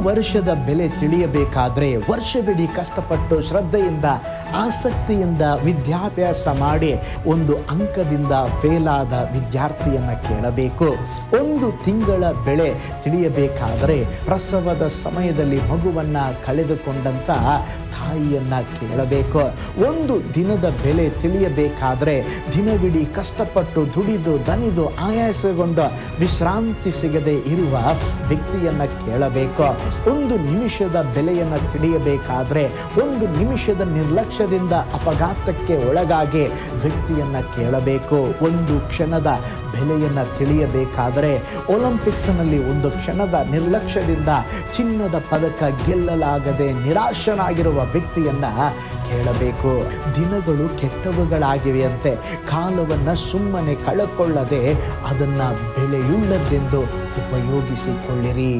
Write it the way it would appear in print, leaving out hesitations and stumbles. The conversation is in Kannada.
ವರ್ಷದ ಬೆಲೆ ತಿಳಿಯಬೇಕಾದ್ರೆ ವರ್ಷವಿಡೀ ಕಷ್ಟಪಟ್ಟು ಶ್ರದ್ಧೆಯಿಂದ ಆಸಕ್ತಿಯಿಂದ ವಿದ್ಯಾಭ್ಯಾಸ ಮಾಡಿ ಒಂದು ಅಂಕದಿಂದ ಫೇಲ್ ಆದ ವಿದ್ಯಾರ್ಥಿಯನ್ನು ಕೇಳಬೇಕು. 1 ತಿಂಗಳ ಬೆಲೆ ತಿಳಿಯಬೇಕಾದರೆ ಪ್ರಸವದ ಸಮಯದಲ್ಲಿ ಮಗುವನ್ನು ಕಳೆದುಕೊಂಡಂಥ ತಾಯಿಯನ್ನು ಕೇಳಬೇಕು. 1 ದಿನದ ಬೆಲೆ ತಿಳಿಯಬೇಕಾದರೆ ದಿನವಿಡೀ ಕಷ್ಟಪಟ್ಟು ದುಡಿದು ದಣಿದು ಆಯಾಸಗೊಂಡು ವಿಶ್ರಾಂತಿ ಸಿಗದೆ ಇರುವ ವ್ಯಕ್ತಿಯನ್ನು ಕೇಳಬೇಕು. 1 ನಿಮಿಷದ ಬೆಲೆಯನ್ನು ತಿಳಿಯಬೇಕಾದರೆ 1 ನಿಮಿಷದ ನಿರ್ಲಕ್ಷ್ಯದಿಂದ ಅಪಘಾತಕ್ಕೆ ಒಳಗಾಗಿ ವ್ಯಕ್ತಿಯನ್ನು ಕೇಳಬೇಕು. 1 ಕ್ಷಣದ ಬೆಲೆಯನ್ನು ತಿಳಿಯಬೇಕಾದರೆ ಒಲಿಂಪಿಕ್ಸ್ನಲ್ಲಿ 1 ಕ್ಷಣದ ನಿರ್ಲಕ್ಷ್ಯದಿಂದ ಚಿನ್ನದ ಪದಕ ಗೆಲ್ಲಲಾಗದೆ ನಿರಾಶನಾಗಿರುವ ವ್ಯಕ್ತಿಯನ್ನು ಕೇಳಬೇಕು. ದಿನಗಳು ಕೆಟ್ಟವುಗಳಾಗಿವೆಯಂತೆ ಕಾಲವನ್ನು ಸುಮ್ಮನೆ ಕಳಕೊಳ್ಳದೆ ಅದನ್ನು ಬೆಲೆಯುಳ್ಳದ್ದೆಂದು ಉಪಯೋಗಿಸಿಕೊಳ್ಳಿರಿ.